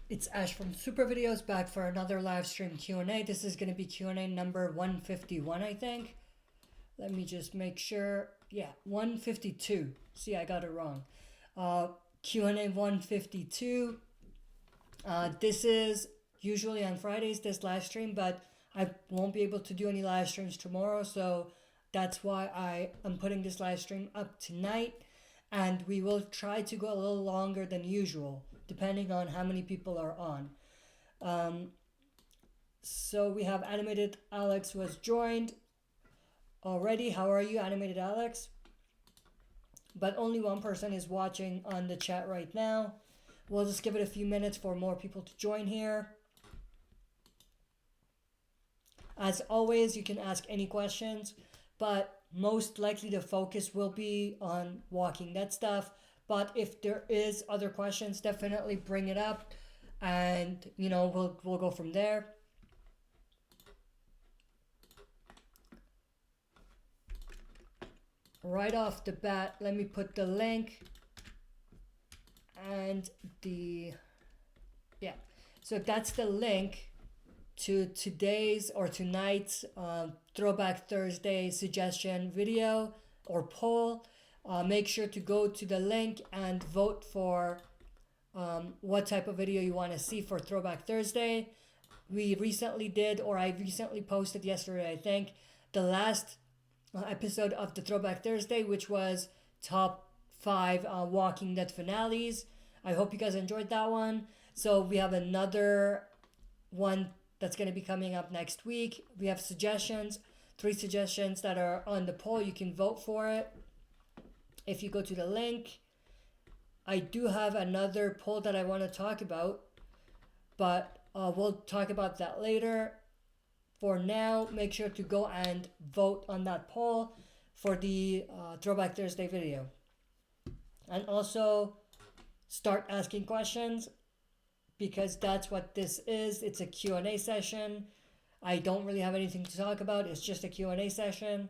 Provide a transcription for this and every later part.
It's Ash from SuperVideos back for another live stream Q&A. This is going to be Q&A number 151, I think. Let me just make sure. Yeah, 152. See, I got it wrong. Q&A 152. This is usually on Fridays, this live stream, but I won't be able to do any live streams tomorrow, so that's why I am putting this live stream up tonight. And we will try to go a little longer than usual, depending on how many people are on. So we have Animated Alex who has joined already. How are you, Animated Alex? But only one person is watching on the chat right now. We'll just give it a few minutes for more people to join here. As always, you can ask any questions, but most likely the focus will be on Walking Dead stuff. But if there is other questions, definitely bring it up, and we'll go from there. Right off the bat, let me put the link and so that's the link to today's or tonight's Throwback Thursday suggestion video or poll. Make sure to go to the link and vote for what type of video you want to see for Throwback Thursday. We recently did, or I recently posted yesterday, I think, the last episode of the Throwback Thursday, which was top 5 Walking Dead finales. I hope you guys enjoyed that one. So we have another one that's going to be coming up next week. We have suggestions, 3 suggestions that are on the poll. You can vote for it if you go to the link. I do have another poll that I want to talk about, but we'll talk about that later. For now, make sure to go and vote on that poll for the Throwback Thursday video. And also start asking questions, because that's what this is. It's a Q&A session. I don't really have anything to talk about. It's just a Q&A session.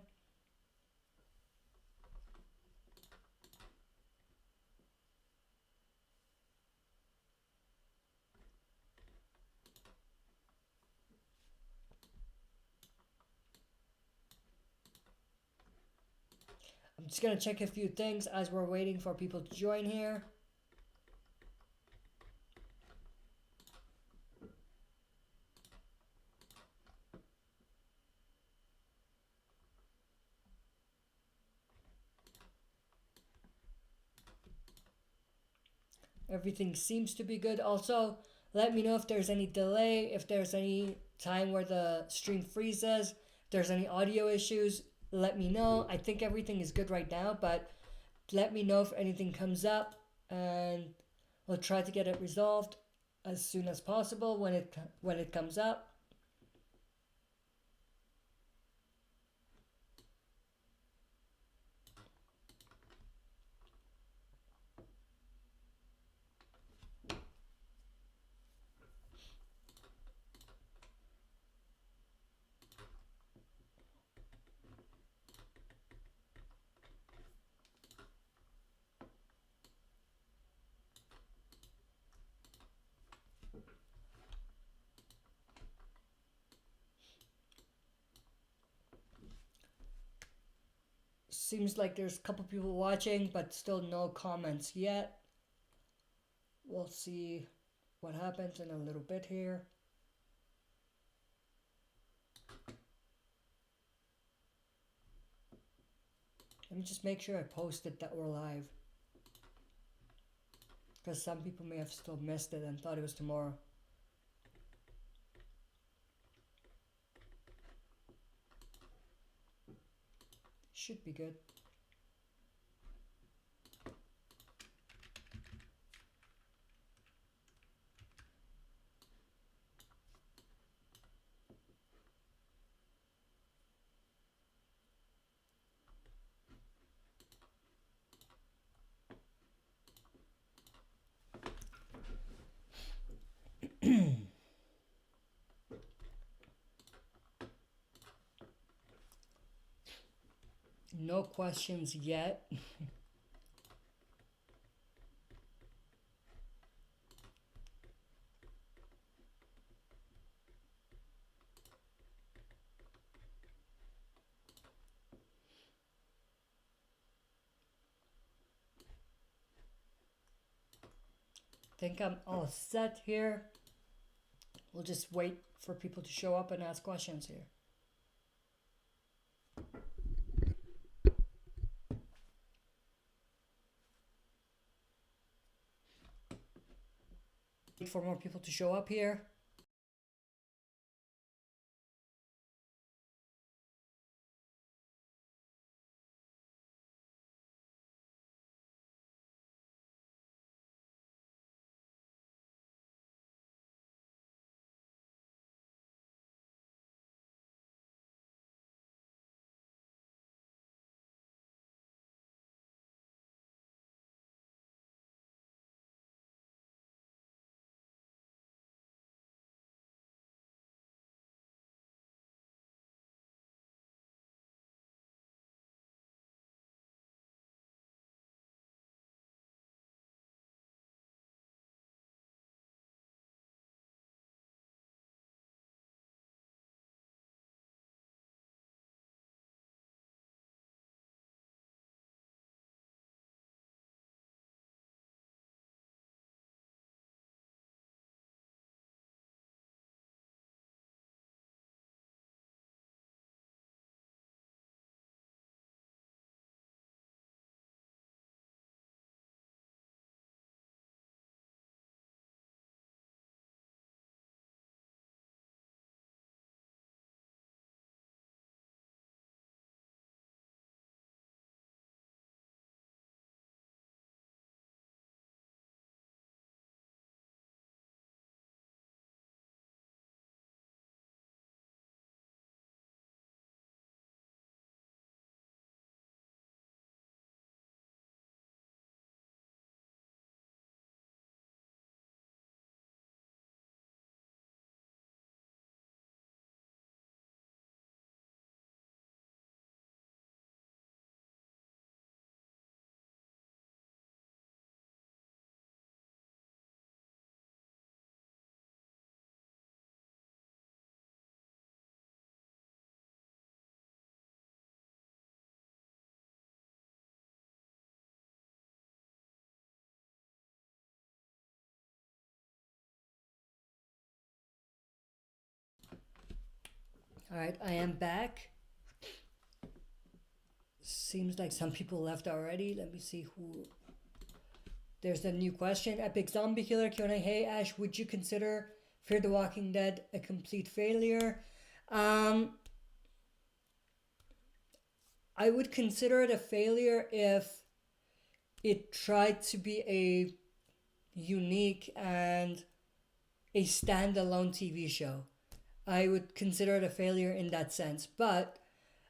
I'm just going to check a few things as we're waiting for people to join here. Everything seems to be good. Also, let me know if there's any delay, if there's any time where the stream freezes, if there's any audio issues, let me know. I think everything is good right now, but let me know if anything comes up, and we'll try to get it resolved as soon as possible when it comes up. Seems like there's a couple people watching, but still no comments yet. We'll see what happens in a little bit here. Let me just make sure I posted that we're live, because some people may have still missed it and thought it was tomorrow. Should be good. No questions yet. think I'm all set here. We'll just wait for people to show up and ask questions here. Wait for more people to show up here. All right, I am back. Seems like some people left already. Let me see who. There's a new question. Epic Zombie Killer Q&A. Hey Ash, would you consider Fear the Walking Dead a complete failure? I would consider it a failure if it tried to be a unique and a standalone TV show. I would consider it a failure in that sense. But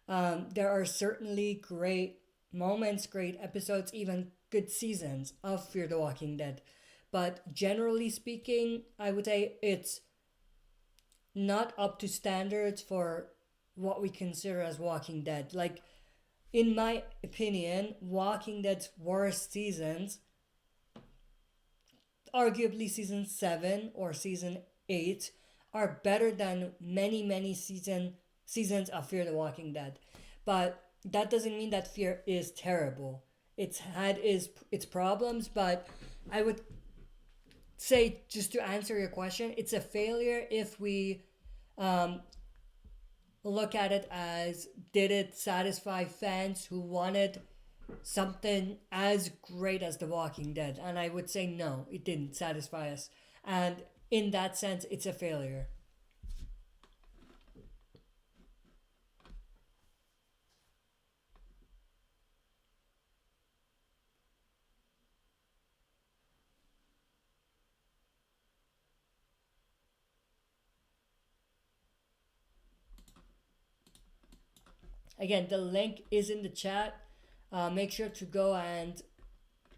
there are certainly great moments, great episodes, even good seasons of Fear the Walking Dead. But generally speaking, I would say it's not up to standards for what we consider as Walking Dead. Like, in my opinion, Walking Dead's worst seasons, arguably season 7 or season 8, are better than many seasons of Fear the Walking Dead. But that doesn't mean that Fear is terrible. It's had its problems, but I would say, just to answer your question, it's a failure if we look at it as, did it satisfy fans who wanted something as great as The Walking Dead? And I would say no, it didn't satisfy us. And in that sense, it's a failure. Again, the link is in the chat. Make sure to go and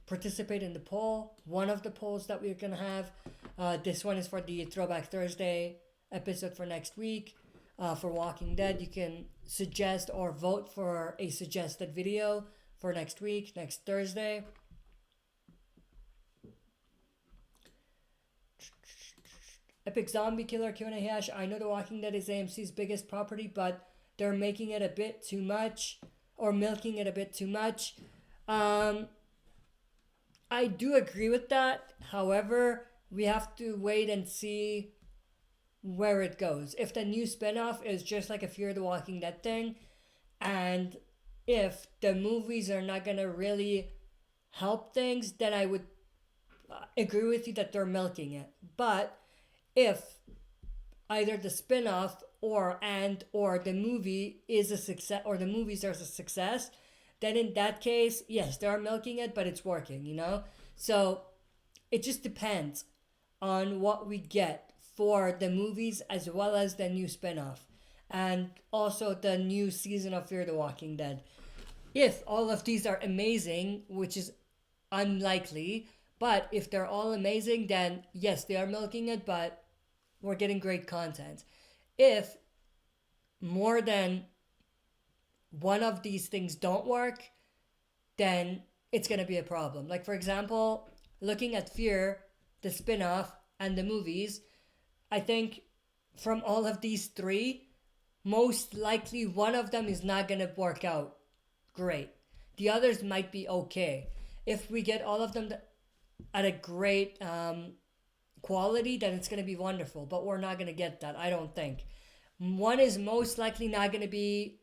participate in the poll. One of the polls that we're going to have. This one is for the Throwback Thursday episode for next week. For Walking Dead, you can suggest or vote for a suggested video for next week, next Thursday. Epic Zombie Killer Q&A hash. I know The Walking Dead is AMC's biggest property, but they're making it a bit too much, or milking it a bit too much. I do agree with that. However, we have to wait and see where it goes. If the new spinoff is just like a Fear the Walking Dead thing, and if the movies are not gonna really help things, then I would agree with you that they're milking it. But if either the spin-off or the movie is a success, or the movies are a success, then in that case, yes, they are milking it, but it's working, you know? So it just depends on what we get for the movies as well as the new spin-off and also the new season of Fear the Walking Dead. If all of these are amazing, which is unlikely, but if they're all amazing, then yes, they are milking it, but we're getting great content. If more than one of these things don't work, then it's going to be a problem. Like, for example, looking at Fear, the spin-off, and the movies, I think from all of these three, most likely one of them is not going to work out great. The others might be okay. If we get all of them at a great quality, then it's going to be wonderful. But we're not going to get that, I don't think. One is most likely not going to be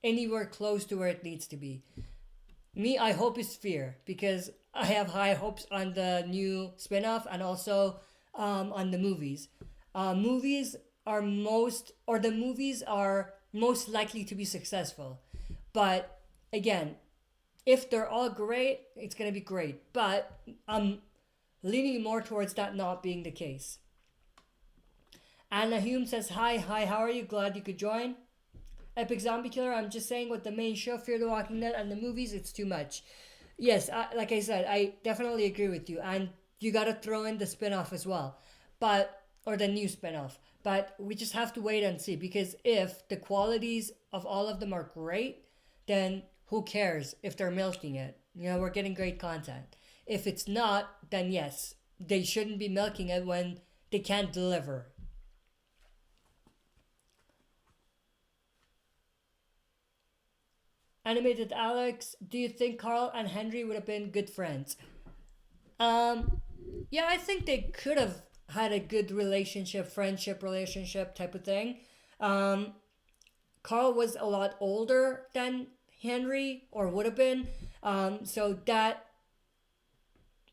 anywhere close to where it needs to be. Me, I hope is Fear, because I have high hopes on the new spin-off and also on the movies. Movies are the movies are most likely to be successful. But again, if they're all great, it's going to be great. But I'm leaning more towards that not being the case. Anna Hume says, hi, how are you? Glad you could join. Epic Zombie Killer, I'm just saying with the main show, Fear the Walking Dead, and the movies, it's too much. Yes, like I said, I definitely agree with you. And you got to throw in the spin-off as well. Or the new spin-off. But we just have to wait and see. Because if the qualities of all of them are great, then who cares if they're milking it? You know, we're getting great content. If it's not, then yes, they shouldn't be milking it when they can't deliver. Animated Alex, do you think Carl and Henry would have been good friends? Yeah, I think they could have had a good relationship, friendship relationship type of thing. Carl was a lot older than Henry, or would have been. So that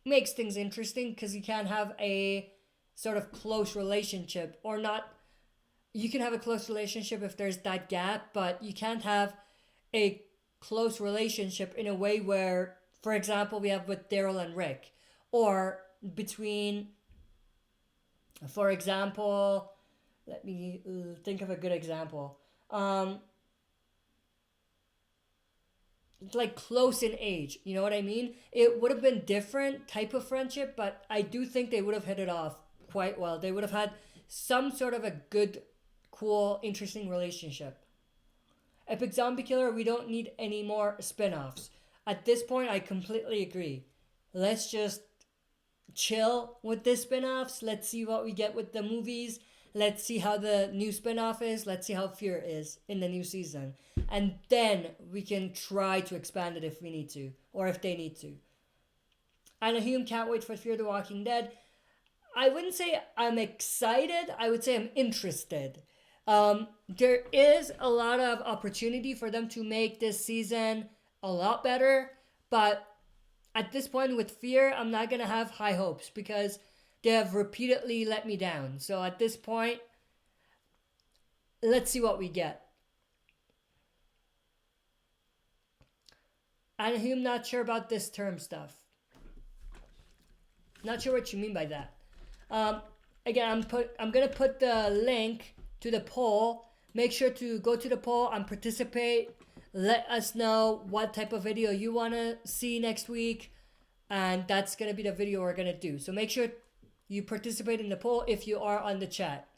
makes things interesting because you can have a sort of close relationship, or not. You can have a close relationship if there's that gap, but you can't have a close relationship in a way where, for example, we have with Daryl and Rick, or between, for example, let me think of a good example. Like close in age, you know what I mean? It would have been different type of friendship, but I do think they would have hit it off quite well. They would have had some sort of a good, cool, interesting relationship. Epic Zombie Killer, we don't need any more spin-offs. At this point, I completely agree. Let's just chill with the spin-offs. Let's see what we get with the movies. Let's see how the new spin-off is. Let's see how Fear is in the new season. And then we can try to expand it if we need to, or if they need to. Anna Hume, can't wait for Fear the Walking Dead. I wouldn't say I'm excited. I would say I'm interested. There is a lot of opportunity for them to make this season a lot better, but at this point with Fear, I'm not going to have high hopes because they have repeatedly let me down. So at this point, let's see what we get. I'm not sure about this term stuff. Not sure what you mean by that. Again, I'm going to put the link to the poll. Make sure to go to the poll and participate. Let us know what type of video you want to see next week, and that's going to be the video we're going to do. So make sure you participate in the poll if you are on the chat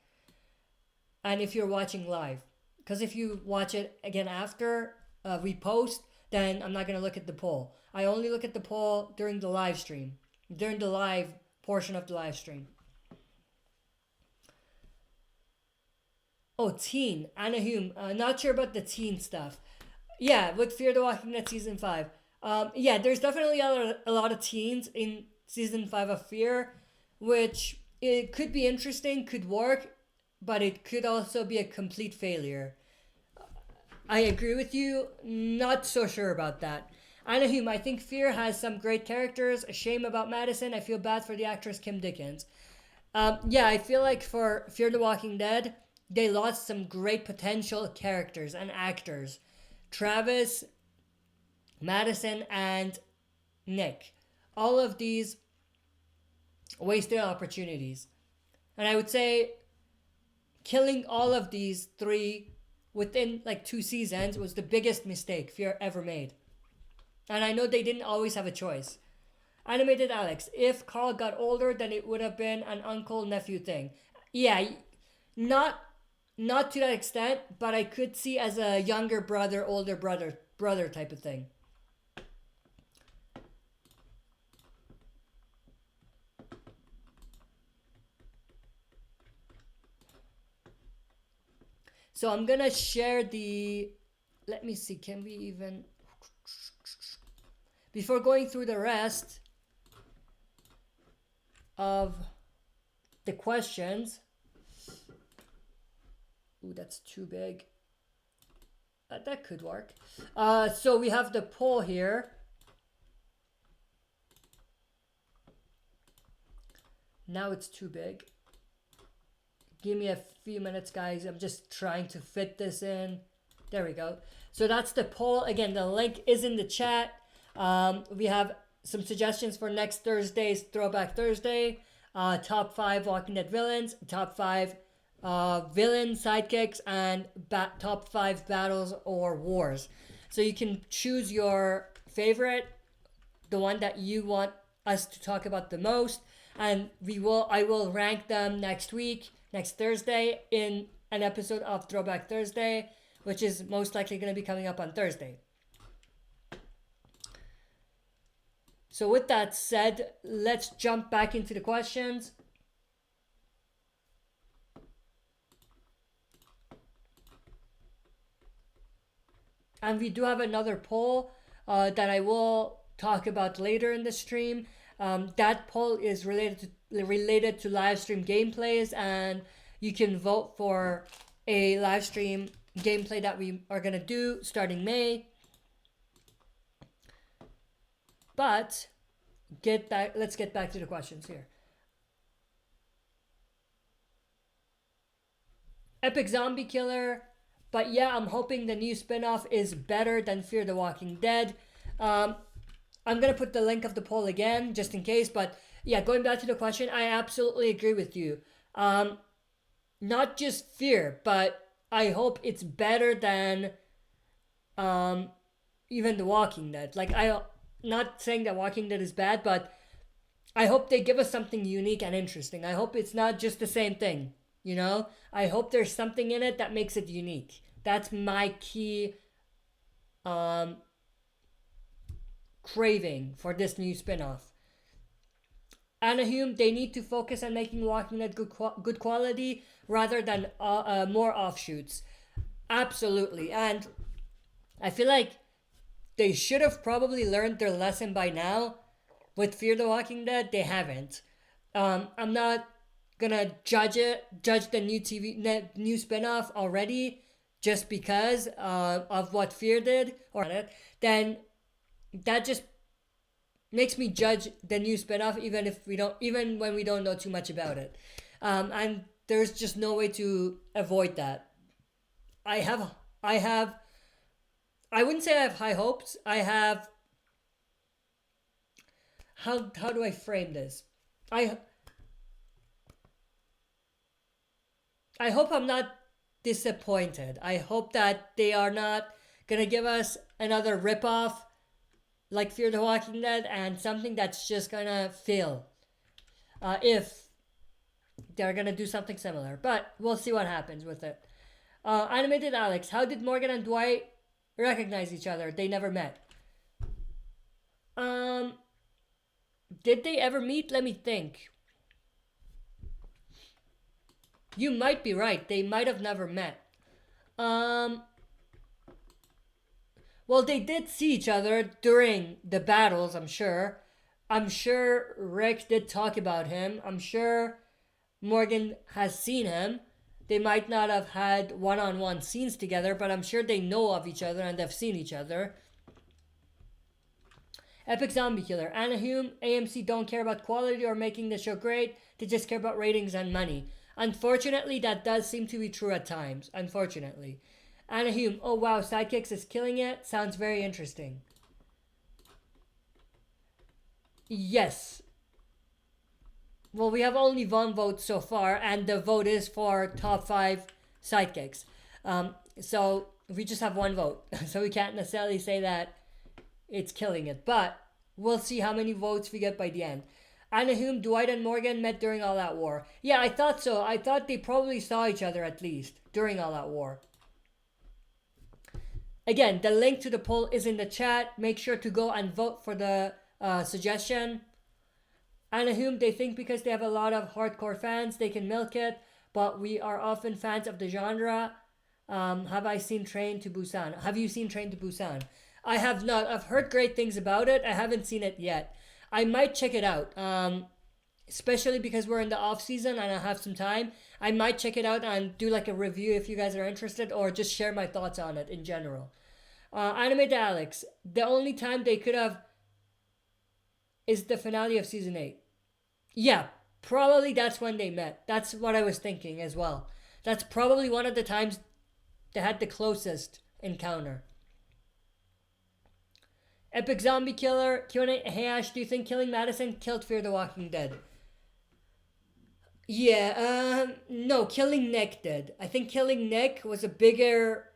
and if you're watching live, because if you watch it again after we post, then I'm not going to look at the poll. I only look at the poll during the live stream, during the live portion of the live stream. Oh, teen. Anna Hume. Not sure about the teen stuff. Yeah, with Fear the Walking Dead Season 5. Yeah, there's definitely a lot of teens in season 5 of Fear, which it could be interesting, could work, but it could also be a complete failure. I agree with you. Not so sure about that. Anaheim, I think Fear has some great characters. A shame about Madison. I feel bad for the actress Kim Dickens. Yeah, I feel like for Fear the Walking Dead, they lost some great potential characters and actors. Travis, Madison, and Nick. All of these wasted opportunities. And I would say killing all of these three within like 2 seasons was the biggest mistake Fear ever made. And I know they didn't always have a choice. Animated Alex, if Carl got older, then it would have been an uncle nephew thing. Yeah, not not to that extent, but I could see as a younger brother, older brother type of thing. So I'm gonna share the. Let me see. Can we even? Before going through the rest of the questions. Ooh, that's too big. That could work. So we have the poll here. Now it's too big. Give me a few minutes, guys. I'm just trying to fit this in. There we go. So that's the poll. Again, the link is in the chat. We have some suggestions for next Thursday's Throwback Thursday. Top 5 Walking Dead villains. Top 5 villain sidekicks. And top 5 battles or wars. So you can choose your favorite. The one that you want us to talk about the most. And I will rank them next week. Next Thursday in an episode of Throwback Thursday, which is most likely going to be coming up on Thursday. So with that said, let's jump back into the questions. And we do have another poll that I will talk about later in the stream. That poll is related to live stream gameplays, and you can vote for a live stream gameplay that we are gonna do starting May. But let's get back to the questions here. Epic Zombie Killer, but yeah, I'm hoping the new spinoff is better than Fear the Walking Dead. I'm going to put the link of the poll again, just in case. But yeah, going back to the question, I absolutely agree with you. Not just Fear, but I hope it's better than even The Walking Dead. Like, I'm not saying that Walking Dead is bad, but I hope they give us something unique and interesting. I hope it's not just the same thing, you know? I hope there's something in it that makes it unique. That's my key craving for this new spinoff. Anaheim, they need to focus on making Walking Dead good quality rather than more offshoots. Absolutely. And I feel like they should have probably learned their lesson by now. With Fear the Walking Dead, they haven't. I'm not gonna judge the new spinoff already just because of what Fear did or it. Then that just makes me judge the new spinoff even when we don't know too much about it. And there's just no way to avoid that. I wouldn't say I have high hopes. I have how do I frame this? I hope I'm not disappointed. I hope that they are not gonna give us another ripoff like Fear the Walking Dead and something that's just gonna fail. If they're gonna do something similar, but we'll see what happens with it. Animated Alex, how did Morgan and Dwight recognize each other? They never met. Did they ever meet? Let me think. You might be right. They might have never met. Well, they did see each other during the battles, I'm sure. I'm sure Rick did talk about him. I'm sure Morgan has seen him. They might not have had one-on-one scenes together, but I'm sure they know of each other and they've seen each other. Epic Zombie Killer. Anaheim, AMC don't care about quality or making the show great. They just care about ratings and money. Unfortunately, that does seem to be true at times. Unfortunately. Anaheim, oh wow, Sidekicks is killing it. Sounds very interesting. Yes. Well, we have only one vote so far, and the vote is for top 5 sidekicks. So we just have one vote. So we can't necessarily say that it's killing it. But we'll see how many votes we get by the end. Anaheim, Dwight and Morgan met during All Out War. Yeah, I thought so. I thought they probably saw each other at least during All Out War. Again, the link to the poll is in the chat. Make sure to go and vote for the suggestion. Anaheim, they think because they have a lot of hardcore fans, they can milk it, but we are often fans of the genre. Have I seen Train to Busan? Have you seen Train to Busan? I have not. I've heard great things about it. I haven't seen it yet. I might check it out, especially because we're in the off season and I have some time. I might check it out and do like a review if you guys are interested, or just share my thoughts on it in general. Anime Alex, the only time they could have is the finale of season 8. Yeah, probably that's when they met. That's what I was thinking as well. That's probably one of the times they had the closest encounter. Epic Zombie Killer, Q&A, hey Ash, do you think killing Madison killed Fear the Walking Dead? Yeah, no, killing Nick did. I think killing Nick was a bigger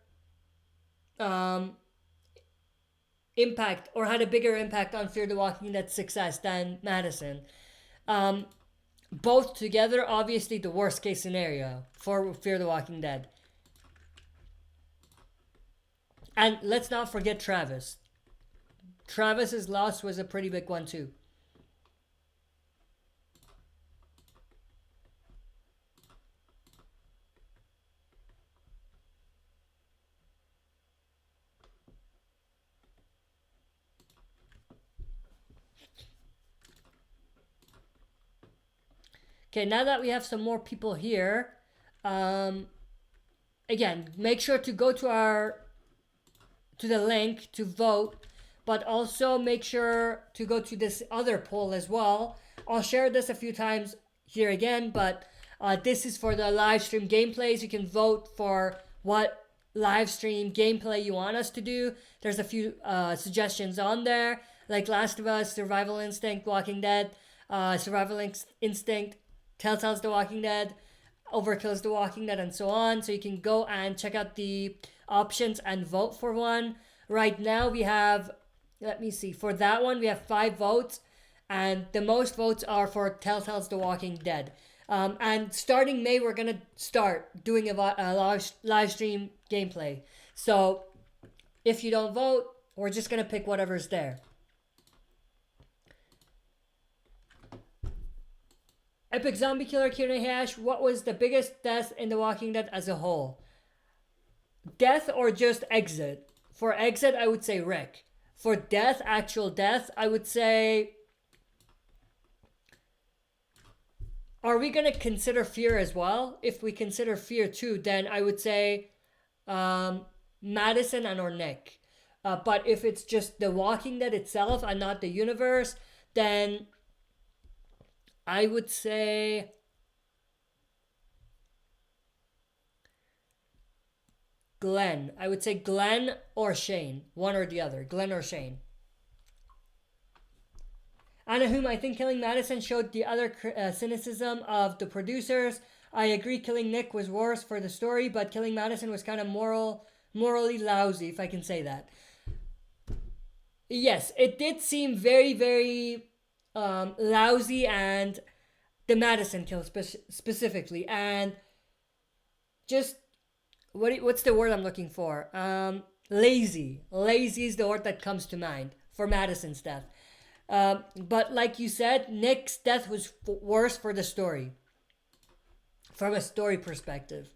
impact, or had a bigger impact on Fear the Walking Dead's success than Madison. Both together, obviously the worst case scenario for Fear the Walking Dead. And let's not forget Travis. Travis's loss was a pretty big one too. Okay, now that we have some more people here, again, make sure to go to the link to vote, but also make sure to go to this other poll as well. I'll share this a few times here again, but this is for the live stream gameplays. You can vote for what live stream gameplay you want us to do. There's a few suggestions on there, like Last of Us, Survival Instinct, Walking Dead, Survival Instinct, Telltale's The Walking Dead, Overkill's The Walking Dead, and so on. So you can go and check out the options and vote for one. Right now we have, let me see, for that one we have 5 votes, and the most votes are for Telltale's The Walking Dead. And starting May, we're going to start doing a live stream gameplay. So if you don't vote, we're just going to pick whatever's there. Epic Zombie Killer Q&A hash, what was the biggest death in The Walking Dead as a whole? Death or just exit? For exit, I would say Rick. For death, actual death, I would say... Are we going to consider Fear as well? If we consider Fear too, then I would say Madison and or Nick. But if it's just The Walking Dead itself and not the universe, then I would say Glenn. I would say Glenn or Shane. One or the other. Glenn or Shane. Anaheim, I think killing Madison showed the other cynicism of the producers. I agree killing Nick was worse for the story, but killing Madison was kind of morally lousy, if I can say that. Yes, it did seem very, very lousy, and the Madison kill specifically, and just what's the word I'm looking for? Lazy is the word that comes to mind for Madison's death. But like you said, Nick's death was worse for the story, from a story perspective.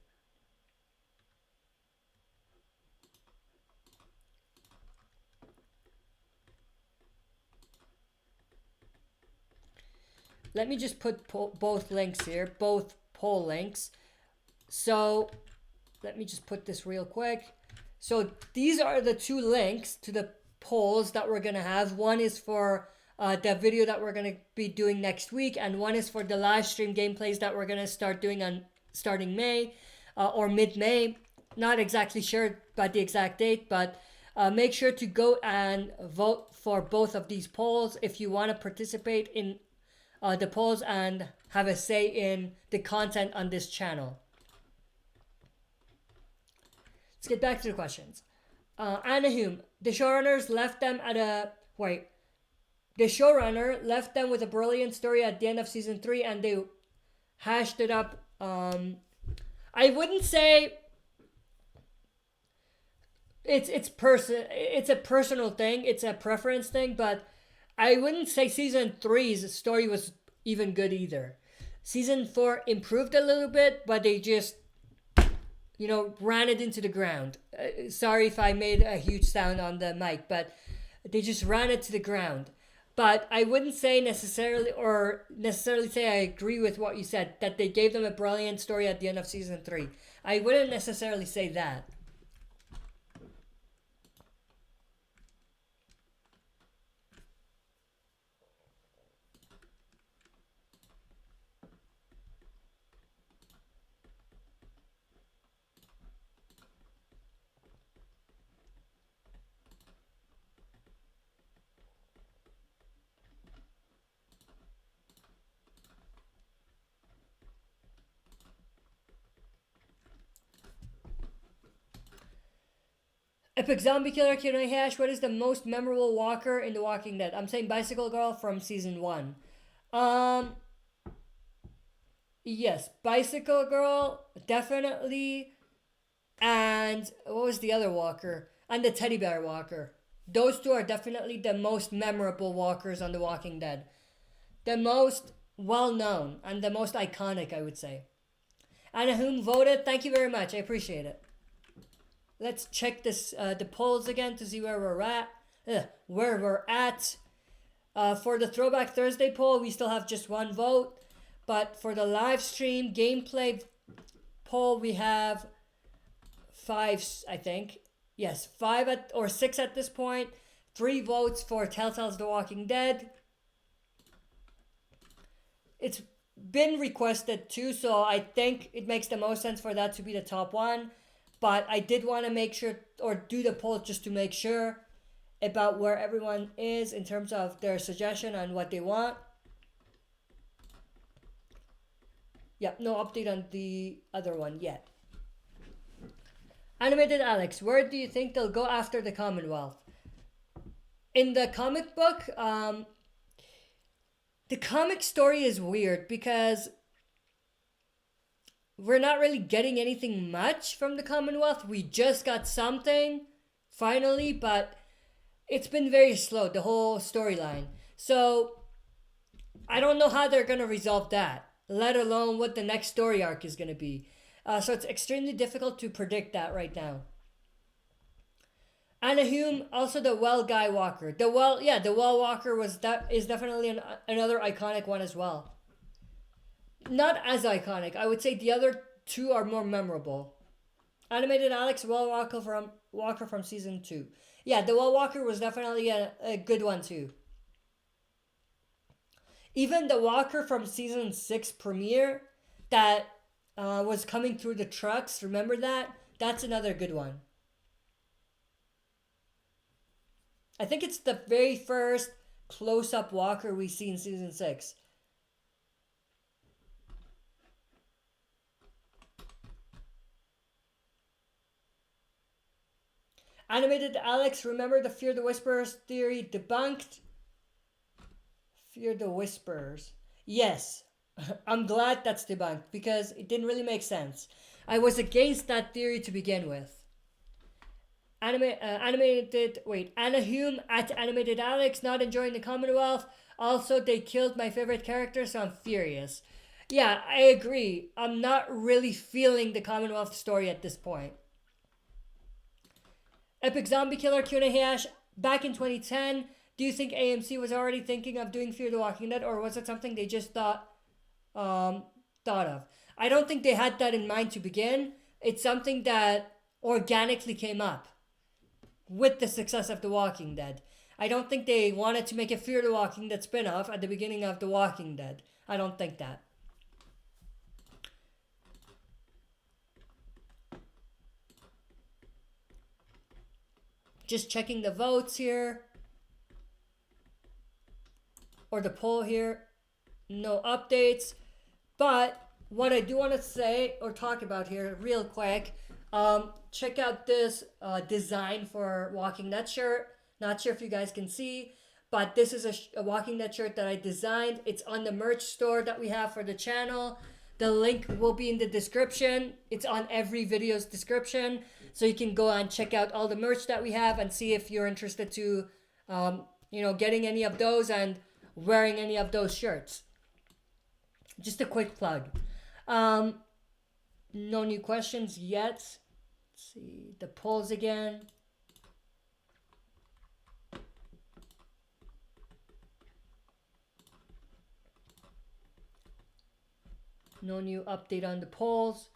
let me just put both links here, both poll links. So let me just put this real quick. So these are the two links to the polls that we're gonna have. One is for the video that we're gonna be doing next week, and one is for the live stream gameplays that we're gonna start doing on starting May or mid-May. Not exactly sure about the exact date, but make sure to go and vote for both of these polls if you want to participate in the polls and have a say in the content on this channel. Let's get back to the questions. Anahum, the showrunners left them at a... Wait. The showrunner left them with a brilliant story at the end of season 3 and they hashed it up. I wouldn't say... It's a personal thing. It's a preference thing, but I wouldn't say season 3's story was even good either. Season 4 improved a little bit, but they just, you know, ran it into the ground. Sorry if I made a huge sound on the mic, but they just ran it to the ground. But I wouldn't say necessarily say I agree with what you said, that they gave them a brilliant story at the end of season 3. I wouldn't necessarily say that. Epic Zombie Killer Q&A hash, what is the most memorable walker in The Walking Dead? I'm saying Bicycle Girl from season 1. Yes, Bicycle Girl, definitely. And what was the other walker? And the Teddy Bear Walker. Those two are definitely the most memorable walkers on The Walking Dead. The most well-known and the most iconic, I would say. And whom voted, thank you very much. I appreciate it. Let's check this the polls again to see where we're at. For the Throwback Thursday poll, we still have just one vote. But for the live stream gameplay poll, we have 5, I think. Yes, 5 or 6 at this point. 3 votes for Telltale's The Walking Dead. It's been requested too, so I think it makes the most sense for that to be the top one. But I did want to make sure, or do the poll just to make sure about where everyone is in terms of their suggestion and what they want. Yeah, no update on the other one yet. Animated Alex, where do you think they'll go after the Commonwealth? In the comic book, the comic story is weird because we're not really getting anything much from the Commonwealth. We just got something, finally, but it's been very slow, the whole storyline. So, I don't know how they're going to resolve that, let alone what the next story arc is going to be. So it's extremely difficult to predict that right now. Anahum, also the Well Guy Walker. The Well Walker is definitely another iconic one as well. Not as iconic. I would say the other two are more memorable. Animated Alex, Well Walker from season 2. Yeah, the Well Walker was definitely a good one too. Even the Walker from season 6 premiere that was coming through the trucks, remember that? That's another good one. I think it's the very first close-up Walker we see in season 6. Animated Alex, remember the Fear the Whisperers theory debunked? Fear the Whisperers. Yes, I'm glad that's debunked because it didn't really make sense. I was against that theory to begin with. Anahum at Animated Alex, not enjoying the Commonwealth. Also, they killed my favorite character, so I'm furious. Yeah, I agree. I'm not really feeling the Commonwealth story at this point. Epic Zombie Killer Q&A hash. Back in 2010, Do you think AMC was already thinking of doing Fear the Walking Dead, or was it something they just thought of? I don't think they had that in mind to begin. It's something that organically came up with the success of The Walking Dead. I don't think they wanted to make a Fear the Walking Dead spin-off at the beginning of The Walking Dead. I don't think that. Just checking the votes here. Or the poll here. No updates. But what I do want to say or talk about here real quick. Check out this design for Walking Dead shirt. Not sure if you guys can see. But this is a Walking Dead shirt that I designed. It's on the merch store that we have for the channel. The link will be in the description. It's on every video's description. So you can go and check out all the merch that we have and see if you're interested to, getting any of those and wearing any of those shirts. Just a quick plug. No new questions yet. Let's see the polls again. No new update on the polls.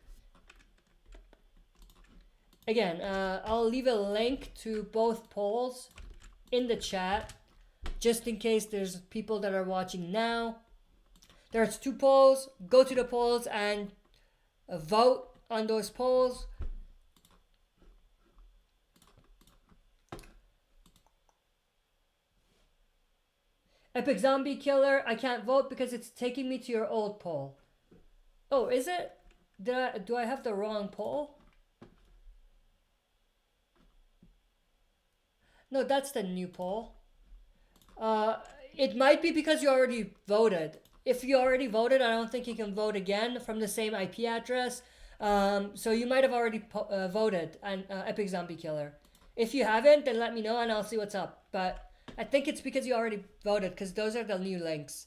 Again, I'll leave a link to both polls in the chat, just in case there's people that are watching now. There's 2 polls. Go to the polls and vote on those polls. Epic Zombie Killer, I can't vote because it's taking me to your old poll. Oh, is it? Do I have the wrong poll? No, that's the new poll. It might be because you already voted. If you already voted, I don't think you can vote again from the same IP address. So you might have already voted on Epic Zombie Killer. If you haven't, then let me know and I'll see what's up. But I think it's because you already voted, because those are the new links.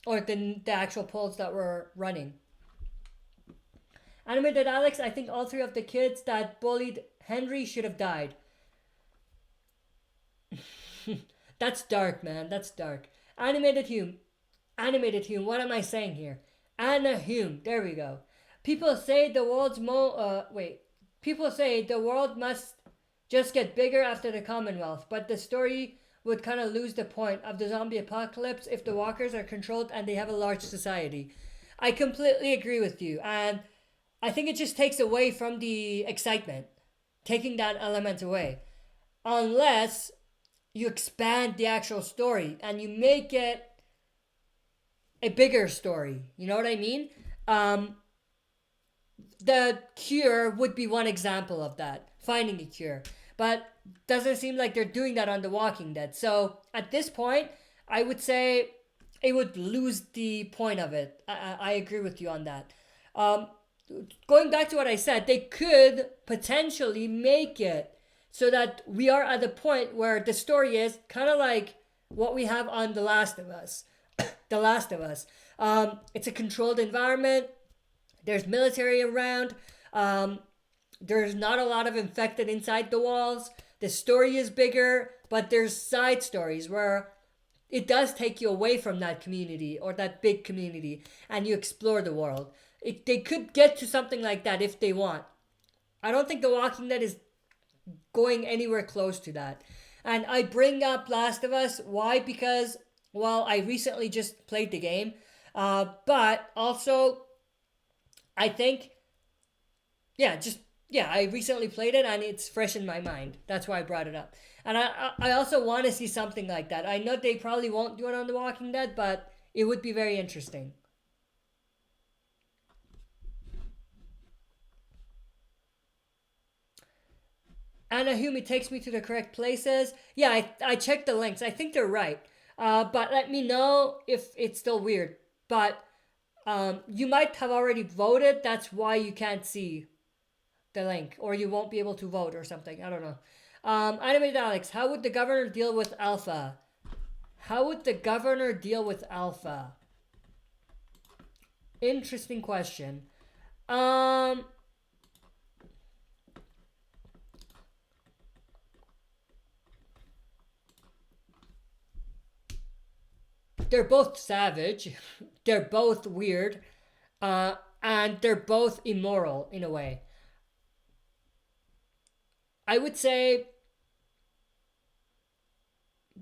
Or the actual polls that we're running. Animated Alex, I think all 3 of the kids that bullied Henry should have died. That's dark, man. That's dark. Animated Hume, what am I saying here? Anna Hume, there we go. People say the world must just get bigger after the Commonwealth, but the story would kind of lose the point of the zombie apocalypse if the walkers are controlled and they have a large society. I completely agree with you, and I think it just takes away from the excitement, taking that element away. Unless you expand the actual story and you make it a bigger story. You know what I mean? The Cure would be one example of that. Finding a cure. But doesn't seem like they're doing that on The Walking Dead. So at this point, I would say it would lose the point of it. I agree with you on that. Going back to what I said, they could potentially make it so that we are at the point where the story is kind of like what we have on The Last of Us. The Last of Us. It's a controlled environment. There's military around. There's not a lot of infected inside the walls. The story is bigger, but there's side stories where it does take you away from that community or that big community and you explore the world. They could get to something like that if they want. I don't think The Walking Dead is going anywhere close to that. And I bring up Last of Us. Why? Because, well, I recently just played the game. But also, I think, I recently played it and it's fresh in my mind. That's why I brought it up. And I also want to see something like that. I know they probably won't do it on The Walking Dead, but it would be very interesting. Anna Hume, it takes me to the correct places. Yeah, I checked the links. I think they're right. But let me know if it's still weird. But you might have already voted. That's why you can't see the link. Or you won't be able to vote or something. I don't know. Animated Alex, how would the governor deal with Alpha? How would the governor deal with Alpha? Interesting question. they're both savage, they're both weird, and they're both immoral in a way. I would say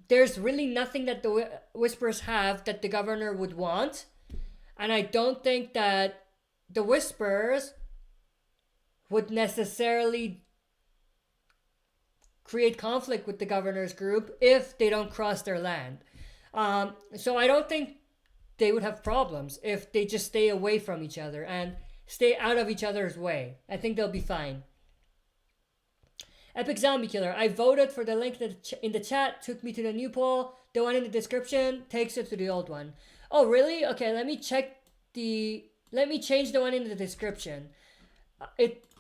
there's really nothing that the Whisperers have that the governor would want, and I don't think that the Whisperers would necessarily create conflict with the governor's group if they don't cross their land. So I don't think they would have problems if they just stay away from each other and stay out of each other's way. I think they'll be fine. Epic Zombie Killer. I voted for the link in the chat. Took me to the new poll. The one in the description takes it to the old one. Oh, really? Okay, let me check the... Let me change the one in the description.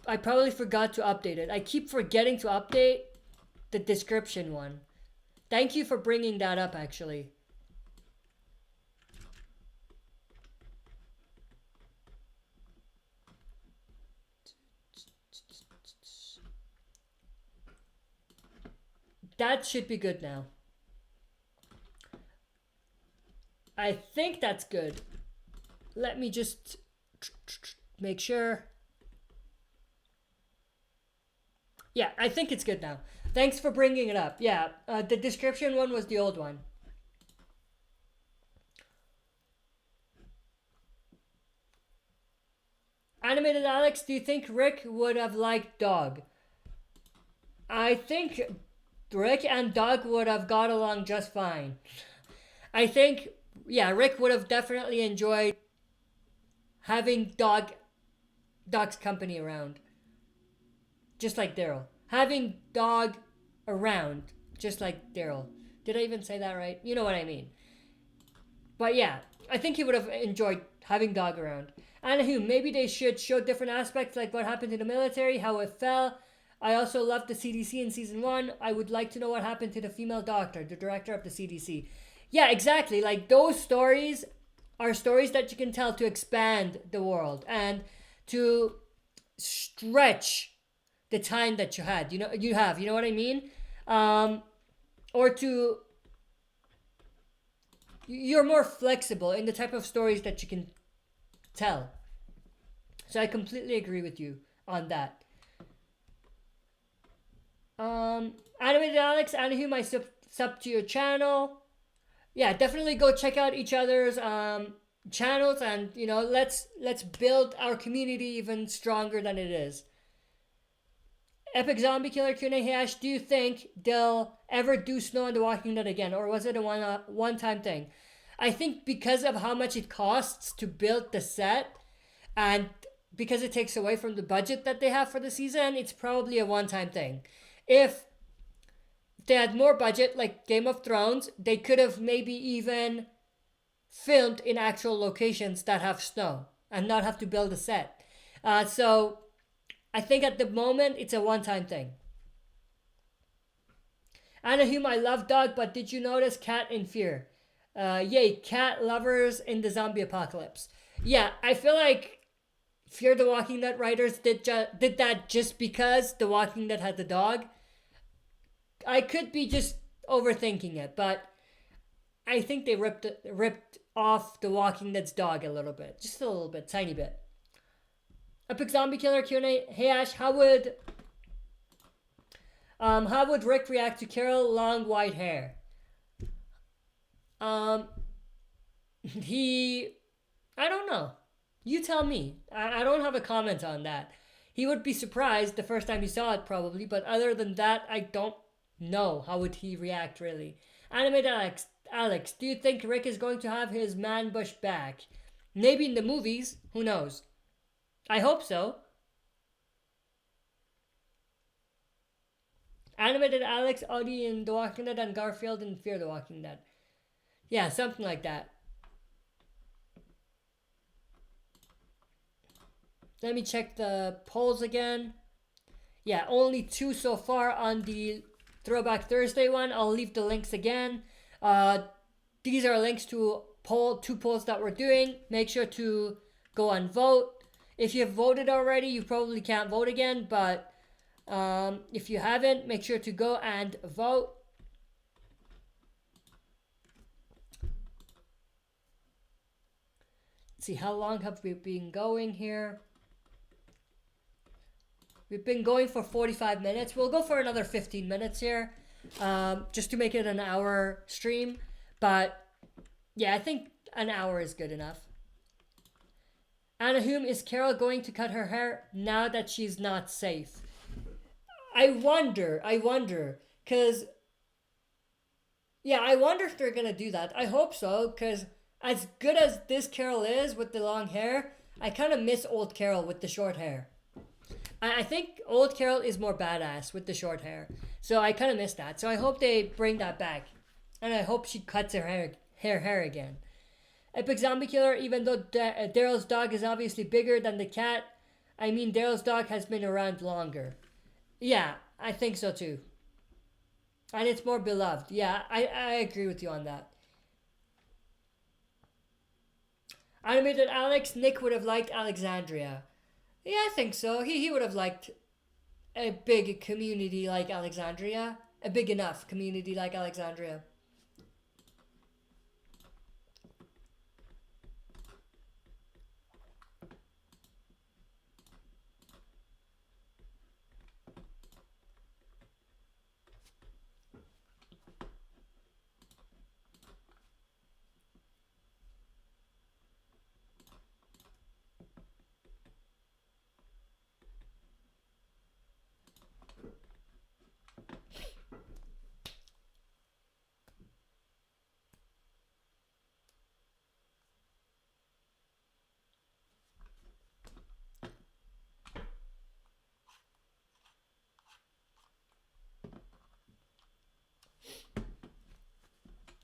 I probably forgot to update it. I keep forgetting to update the description one. Thank you for bringing that up, actually. That should be good now. I think that's good. Let me just make sure. Yeah, I think it's good now. Thanks for bringing it up. Yeah, the description one was the old one. Animated Alex, do you think Rick would have liked Dog? I think Rick and Dog would have got along just fine. I think, yeah, Rick would have definitely enjoyed having Dog's company around. Just like Daryl. Having Dog around, just like Daryl. Did I even say that right? You know what I mean. But yeah, I think he would have enjoyed having Dog around. Anywho, maybe they should show different aspects like what happened in the military, how it fell. I also loved the CDC in season 1. I would like to know what happened to the female doctor, the director of the CDC. Yeah, exactly. Like, those stories are stories that you can tell to expand the world and to stretch the time that you had. You know what I mean? Or to... You're more flexible in the type of stories that you can tell. So I completely agree with you on that. Animated Alex, Anahu, my sub to your channel. Yeah, definitely go check out each other's channels, and let's build our community even stronger than it is. Epic Zombie Killer Q&A, hey Ash, do you think they'll ever do Snow on The Walking Dead again, or was it a one-time thing? I think because of how much it costs to build the set, and because it takes away from the budget that they have for the season, it's probably a one-time thing. If they had more budget, like Game of Thrones, they could have maybe even filmed in actual locations that have snow and not have to build a set. So I think at the moment it's a one-time thing. Anahum, I love Dog, but did you notice Cat in Fear? Yay, cat lovers in the zombie apocalypse. Yeah, I feel like Fear the Walking Dead writers did that just because The Walking Dead had the dog. I could be just overthinking it, but I think they ripped off The Walking Dead's dog a little bit. Just a little bit, tiny bit. Epic Zombie Killer Q&A. Hey Ash, how would Rick react to Carol long white hair? I don't know. You tell me. I don't have a comment on that. He would be surprised the first time he saw it probably, but other than that, I don't know how would he react really. Animated Alex, do you think Rick is going to have his man bush back? Maybe in the movies, who knows? I hope so. Animated Alex, Audie in The Walking Dead, and Garfield in Fear the Walking Dead. Yeah, something like that. Let me check the polls again. Yeah, only 2 so far on the Throwback Thursday one. I'll leave the links again. These are links to 2 polls that we're doing. Make sure to go and vote. If you've voted already, you probably can't vote again, but if you haven't, make sure to go and vote. Let's see, how long have we been going here? We've been going for 45 minutes. We'll go for another 15 minutes here, just to make it an hour stream. But yeah, I think an hour is good enough. Anahum, is Carol going to cut her hair now that she's not safe? I wonder, because, yeah, I wonder if they're going to do that. I hope so, because as good as this Carol is with the long hair, I kind of miss old Carol with the short hair. I think old Carol is more badass with the short hair. So I kind of miss that. So I hope they bring that back. And I hope she cuts her hair again. Epic Zombie Killer, even though Daryl's dog is obviously bigger than the cat, I mean Daryl's dog has been around longer. Yeah, I think so too. And it's more beloved. Yeah, I agree with you on that. Animated Alex, Nick would have liked Alexandria. Yeah, I think so. He would have liked a big community like Alexandria. A big enough community like Alexandria.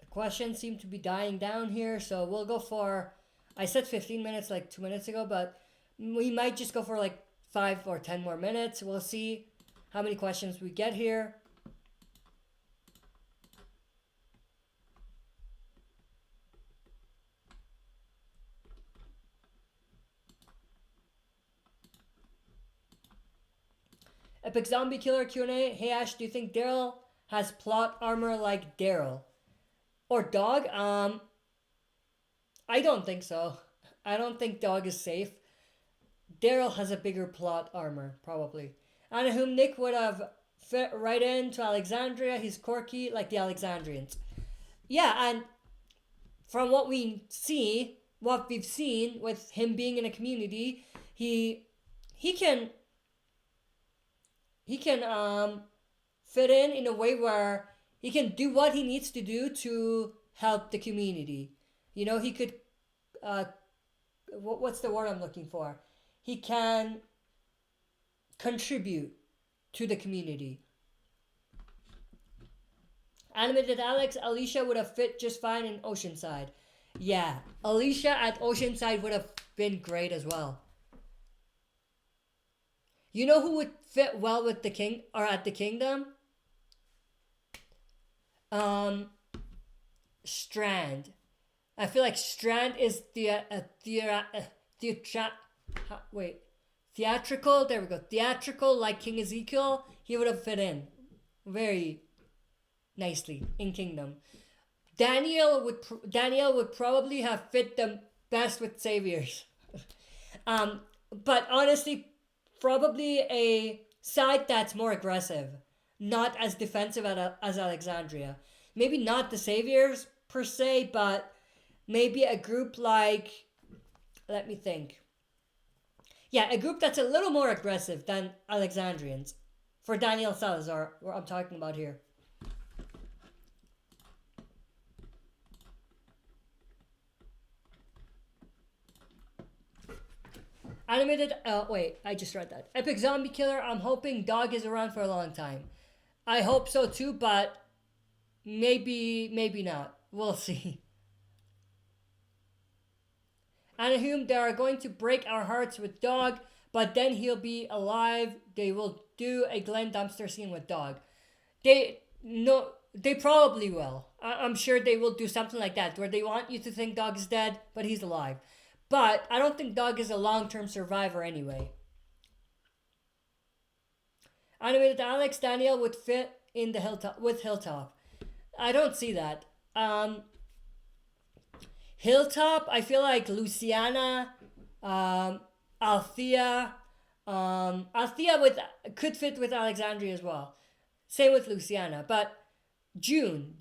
Questions seem to be dying down here, so we'll go for, I said 15 minutes like 2 minutes ago, but we might just go for like 5 or 10 more minutes. We'll see how many questions we get here. Epic Zombie Killer Q&A. Hey Ash, do you think Daryl has plot armor like Daryl? Or Dog? I don't think so. I don't think Dog is safe. Daryl has a bigger plot armor, probably. And whom Nick would have fit right into Alexandria. He's quirky like the Alexandrians. Yeah, and from what we've seen with him being in a community, he can fit in a way where he can do what he needs to do to help the community. You know, he could, what's the word I'm looking for? He can contribute to the community. Animated Alex, Alicia would have fit just fine in Oceanside. Yeah, Alicia at Oceanside would have been great as well. You know who would fit well with the king or at the kingdom? Strand. I feel like Strand is theatrical. There we go. Theatrical, like King Ezekiel. He would have fit in very nicely in Kingdom. Daniel would probably have fit the best with Saviors. But honestly, probably a side that's more aggressive, not as defensive as Alexandria. Maybe not the Saviors per se, but maybe a group like, let me think. Yeah, a group that's a little more aggressive than Alexandrians. For Daniel Salazar, what I'm talking about here. Animated, wait, I just read that. Epic Zombie Killer, I'm hoping Dog is around for a long time. I hope so too, but maybe not. We'll see. Anahum, they are going to break our hearts with Dog, but then he'll be alive. They will do a Glenn Dumpster scene with Dog. They probably will. I'm sure they will do something like that, where they want you to think Dog is dead, but he's alive. But I don't think Dog is a long-term survivor anyway. Animated Alex, Daniel would fit in the Hilltop. I don't see that. Hilltop, I feel like Luciana, Althea, Althea could fit with Alexandria as well. Same with Luciana, but June,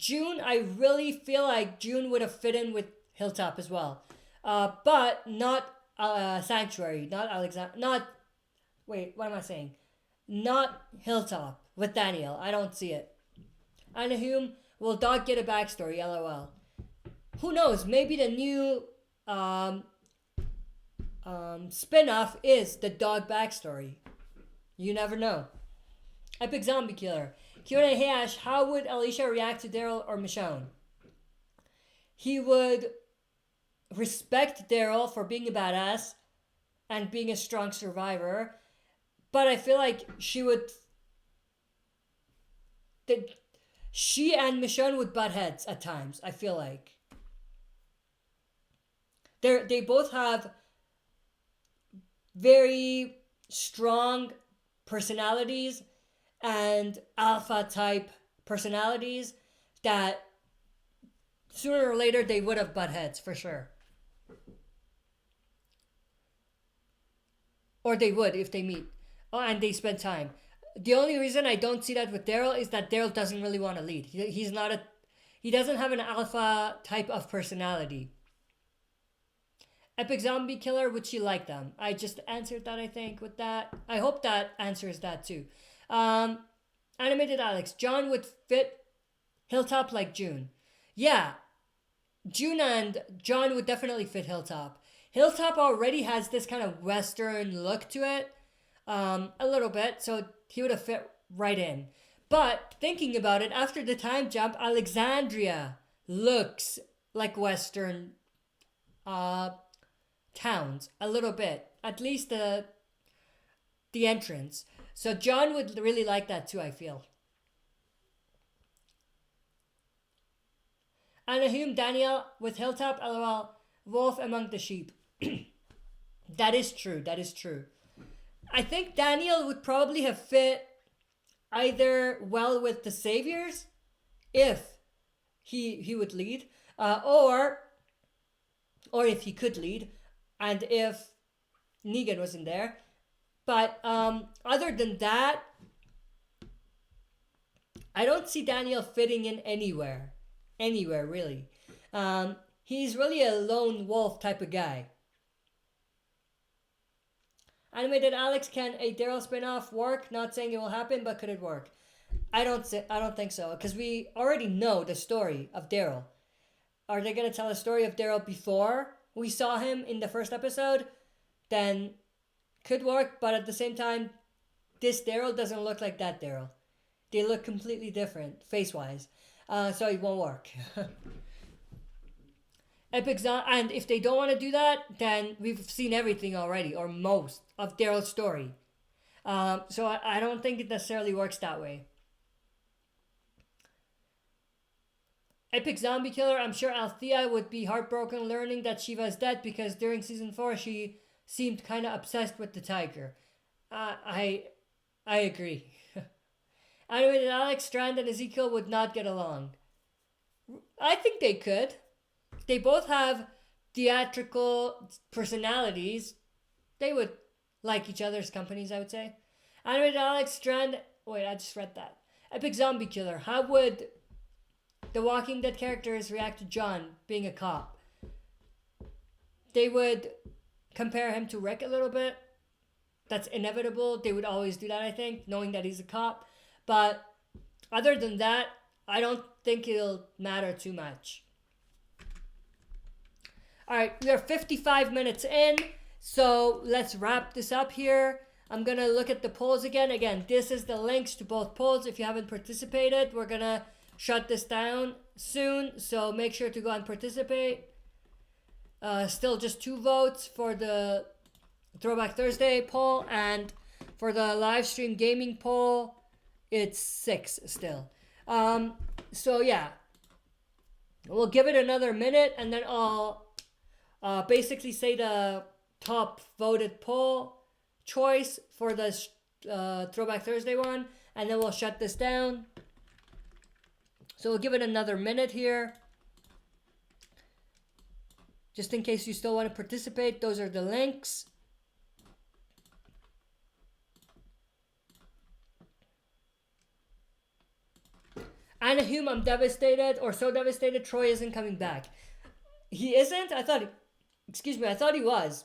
I really feel like June would have fit in with Hilltop as well, but not Sanctuary, not Alexander, not wait, what am I saying? Not Hilltop with Daniel. I don't see it. Anahume will Dog get a backstory? LOL. Who knows? Maybe the new spin-off is the dog backstory. You never know. Epic Zombie Killer. Q&A, hey Ash, how would Alicia react to Daryl or Michonne? He would respect Daryl for being a badass and being a strong survivor, but I feel like she and Michonne would butt heads at times. I feel like they both have very strong personalities and alpha type personalities that sooner or later they would have butt heads for sure. Or they would if they meet. Oh, and they spend time. The only reason I don't see that with Daryl is that Daryl doesn't really want to lead. He doesn't have an alpha type of personality. Epic Zombie Killer, would she like them? I just answered that, I think, with that. I hope that answers that too. Animated Alex, John would fit Hilltop like June. Yeah, June and John would definitely fit Hilltop. Hilltop already has this kind of Western look to it, a little bit, so he would have fit right in. But thinking about it, after the time jump, Alexandria looks like Western towns a little bit, at least the entrance. So John would really like that too, I feel. Anahume Daniel with Hilltop, LOL, wolf among the sheep. That is true. I think Daniel would probably have fit either well with the Saviors, if he would lead, or if he could lead, and if Negan wasn't there. But other than that, I don't see Daniel fitting in anywhere really. He's really a lone wolf type of guy. Animated Alex, can a Daryl spinoff work? Not saying it will happen, but could it work? I don't think so, because we already know the story of Daryl. Are they gonna tell a story of Daryl before we saw him in the first episode? Then could work, but at the same time, this Daryl doesn't look like that Daryl. They look completely different face-wise, so it won't work. And if they don't want to do that, then we've seen everything already, or most of Daryl's story. So I don't think it necessarily works that way. Epic Zombie Killer, I'm sure Althea would be heartbroken learning that Shiva is dead, because during season 4 she seemed kind of obsessed with the tiger. I agree. Animated Alex, Strand and Ezekiel would not get along. I think they could. They both have theatrical personalities. They would like each other's companies, I would say. Animated Alex, Strand... Wait, I just read that. Epic Zombie Killer. How would the Walking Dead characters react to John being a cop? They would compare him to Rick a little bit. That's inevitable. They would always do that, I think, knowing that he's a cop. But other than that, I don't think it'll matter too much. Alright, we are 55 minutes in, so let's wrap this up here. I'm going to look at the polls again. Again, this is the links to both polls. If you haven't participated, we're going to shut this down soon, so make sure to go and participate. Still just 2 votes for the Throwback Thursday poll, and for the live stream gaming poll, it's 6 still. So yeah, we'll give it another minute, and then I'll basically say the top voted poll choice for the Throwback Thursday one, and then we'll shut this down. So we'll give it another minute here. Just in case you still want to participate, those are the links. Anna Hume, I'm devastated, or so devastated, Troy isn't coming back. He isn't? I thought he was.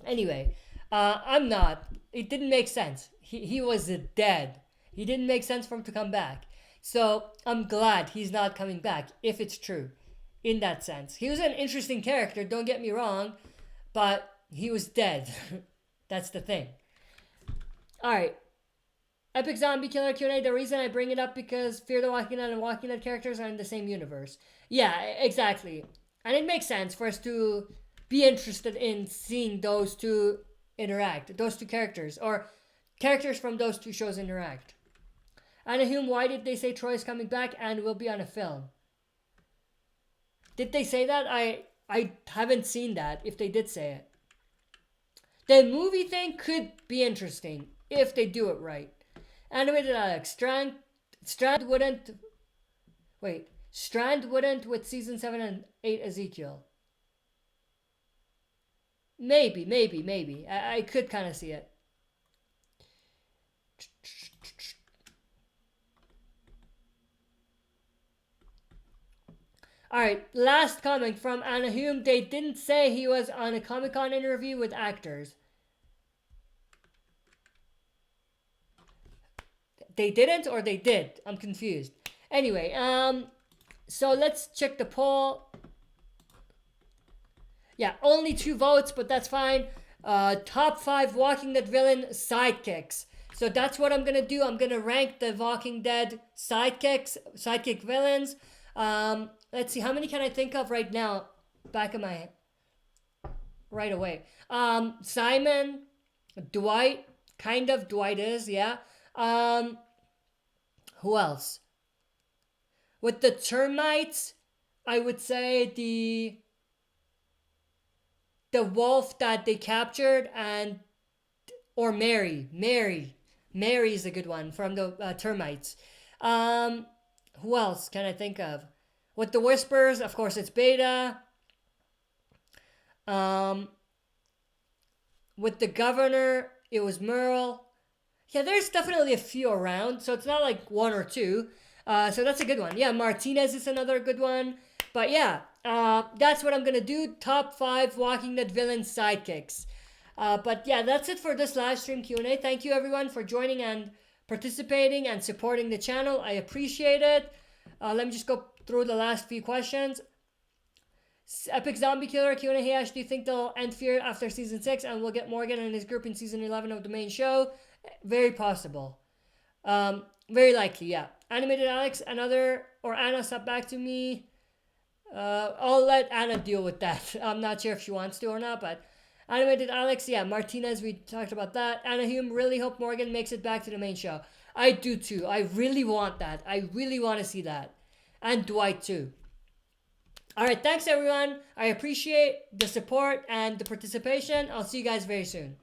Anyway, I'm not. It didn't make sense. He was dead. He didn't make sense for him to come back. So I'm glad he's not coming back, if it's true, in that sense. He was an interesting character, don't get me wrong, but he was dead. That's the thing. Alright. Epic Zombie Killer Q&A. The reason I bring it up because Fear the Walking Dead and Walking Dead characters are in the same universe. Yeah, exactly. And it makes sense for us to be interested in seeing those two interact. Those two characters. Or characters from those two shows interact. Anna Hume, why did they say Troy is coming back and will be on a film? Did they say that? I haven't seen that, if they did say it. The movie thing could be interesting, if they do it right. Animated Alex, Strand wouldn't with season 7 and 8 Ezekiel. Maybe. I could kind of see it. Alright, last comment from Anna Hume. They didn't say he was on a Comic-Con interview with actors. They didn't or they did? I'm confused. Anyway, so let's check the poll. Yeah, only 2 votes, but that's fine. Top 5 Walking Dead villain sidekicks. So that's what I'm gonna do. I'm gonna rank the Walking Dead sidekick villains. Let's see, how many can I think of right now? Back of my head. Right away. Simon, Dwight, kind of. Dwight is, yeah. Who else? With the termites, I would say the wolf that they captured, or Mary is a good one from the termites. Who else can I think of? With the whispers, of course, it's Beta. With the governor, it was Merle. Yeah, there's definitely a few around, so it's not like 1 or 2. So that's a good one. Yeah, Martinez is another good one. But yeah, that's what I'm going to do. Top 5 Walking Dead villain sidekicks. But yeah, that's it for this live stream Q&A. Thank you everyone for joining and participating and supporting the channel. I appreciate it. Let me just go through the last few questions. Epic Zombie Killer Q&A. Hey Ash, do you think they'll end Fear after season 6 and we'll get Morgan and his group in season 11 of the main show? Very possible. Very likely, yeah. Animated Alex, Anna, stop back to me. I'll let Anna deal with that. I'm not sure if she wants to or not, but Animated Alex, yeah. Martinez, we talked about that. Anna Hume, really hope Morgan makes it back to the main show. I do too. I really want that. I really want to see that. And Dwight too. Alright, thanks everyone. I appreciate the support and the participation. I'll see you guys very soon.